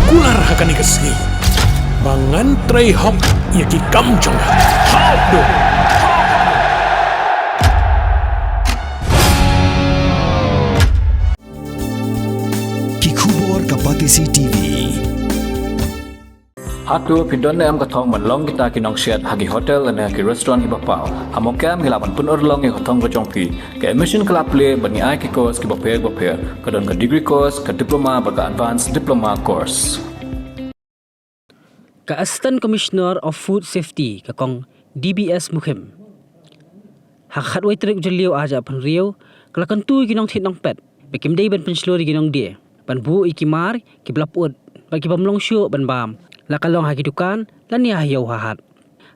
kular hakani kesni. Bangan tray hok yaki kamjong. Hok do. Kikubor kapatisi TV. Hatu pindon am kathong man long kita ki nong shed hagi hotel and hagi restaurant hi bapau hamokam hilaban pun long e kathong ko chongpi ke admission club play bani ai ki course ki baper kadon ka degree course ka diploma ba ka advanced diploma course ka Assistant Commissioner of Food Safety ka kong DBS Mukhim hak wai trek jeliu aja pan riau kala kan tu ki nong thit nong pet bekim dei ban Pynshlur ki nong die ban bu ikimar ki blaput ba ki bamlong syu ban bam la kalong hagi dukan lan ya hiau hahat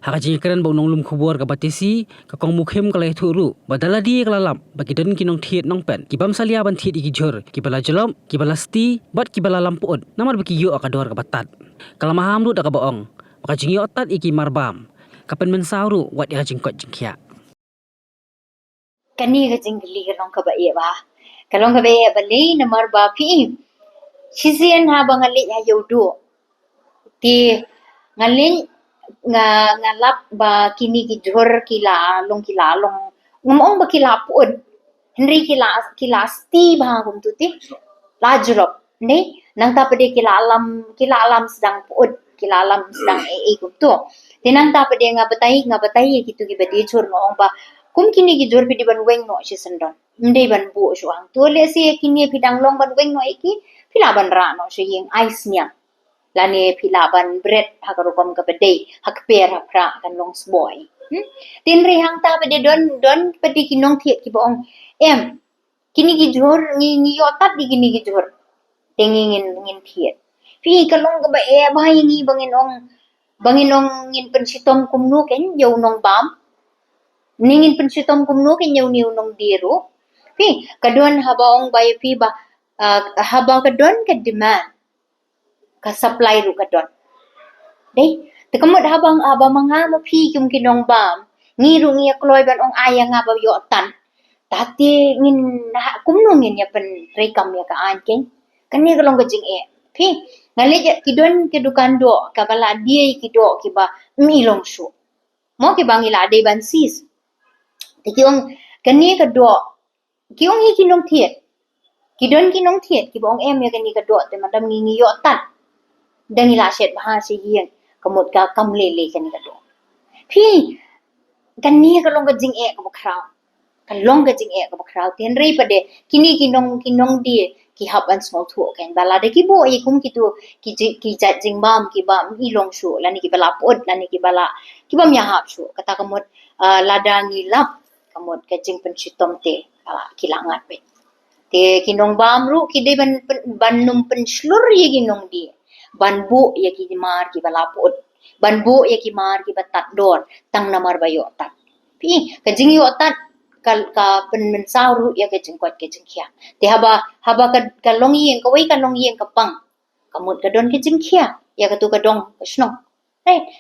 hakajing keren bau nong lum khubor ka batisi ka kong Mukhim kalai thuru badala di kalalam bagi den ki nong thiet nong pen ki bam salia ban thiet iki jor ki bala jolom ki bala sti bat ki bala lamput namar baki yo akador ka batat kalamaham ru da ka baong hakajing yo tat iki marbam kapen men sauru wat ya jingkot jingkhia kani ka jingli ka nong ka ba e ba kalong ka ba e ba le namar ba pi chisian ha bangali ha yodu ti ngalin ngalap ba kini ki jor kila long ngomong ba kila pun henry kila sti ba kum tu ti lajrop ne nang ta pade kila alam sedang pun kila alam sedang kum tu tenang ta pade ngabatai gitu ki badi jor ngong ba kum kini ki jor pidi ban weng no si sendon ndei ban bu suang tu le si kini pidang long ban weng no iki pila ban ra no si yeng ice nya lani pilaban bread hakarukom ka bedai hakper hapra kan long boy tin ri hang ta pede don pedi kinong thiet ki bong em kini ki jor ngi yotat di kini ki jor tengingin ngin thiet pi kalong ka ba e bai ngi bangin ong ngin pensitom kumnu ken yo Nongbam ningin pensitom kumnu ken yo niu Nongdie pi kadon habaong bai pi ba haba kadon ka demand ka supply ru kadon dei tekamut habang manga ma phi kum ki Nongbam ngi ru ngi kloi ban ong aya nga ba yo tan tati ngin kum no ngin ya pen rekam ya ka an ken kan ni kalong ka jing e phi ngale ja kidon ke dukan do ka bala die ki do ki ba mi long shu mo ki bang ila de ban sis ti ki ong kan ni ka do ki ong hi ki nong thiet kidon ki nong thiet ki bong em ya kan ni ka do te madam ngi yo tan dan ila shet baha si yen kamut ka kamlele kan ka do phi kan ni ka long ka jing e ka bakrau kan long ka jing e ka bakrau ten rei pade kini ki nong die ki hab an small thu kan bala de ki bo e kum ki tu ki jat jing bam ki bam i long shu lani ki bala pot lani ki bam ya hab shu kata kamut ladangi lap kamut ka jing pen chitom te ki langat pe te ki Nongbam ru ki de ban num Pynshlur ye ki Nongdie ban bu ya ki mar ki bala pot ban bu ya ki mar ki batat dor tang namar bayo tat pi ka jing yo tat ka pen men sauru ya ka jing kwat ke jing khia te haba ka long yen ka wei ka long yen ka pang kamut ka don ke jing khia ya ka tu ka dong ka snong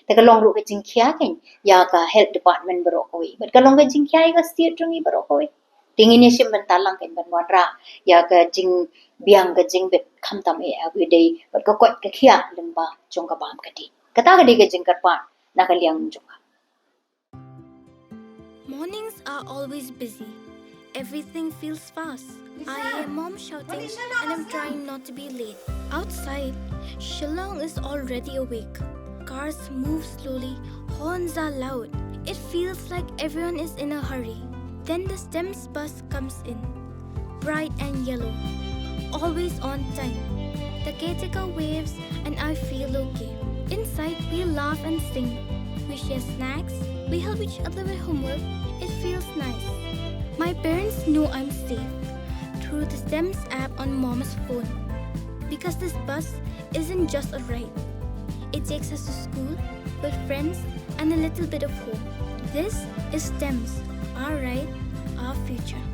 te ka long ru ka jing khia ken ya ka health department baro ko wei but ka long ka jing khia ka state tungi baro ko wei tingin ni sim bentalang ken ban wadra ya ka jing biang ka jing bet kham tam e every day but ka kwat ka khia lemba chong ka bam ka di kata ka di ka jing karpan na ka liang chong ka Mornings are always busy. Everything feels fast. I hear mom shouting and I'm trying not to be late. Outside, Shillong is already awake. Cars move slowly, horns are loud. It feels like everyone is in a hurry. Then the STEMS bus comes in, bright and yellow, always on time. The caretaker waves and I feel okay. Inside, we laugh and sing. We share snacks, we help each other with homework. It feels nice. My parents know I'm safe through the STEMS app on mom's phone. Because this bus isn't just a ride. It takes us to school with friends and a little bit of hope. This is STEMS, our ride, our future.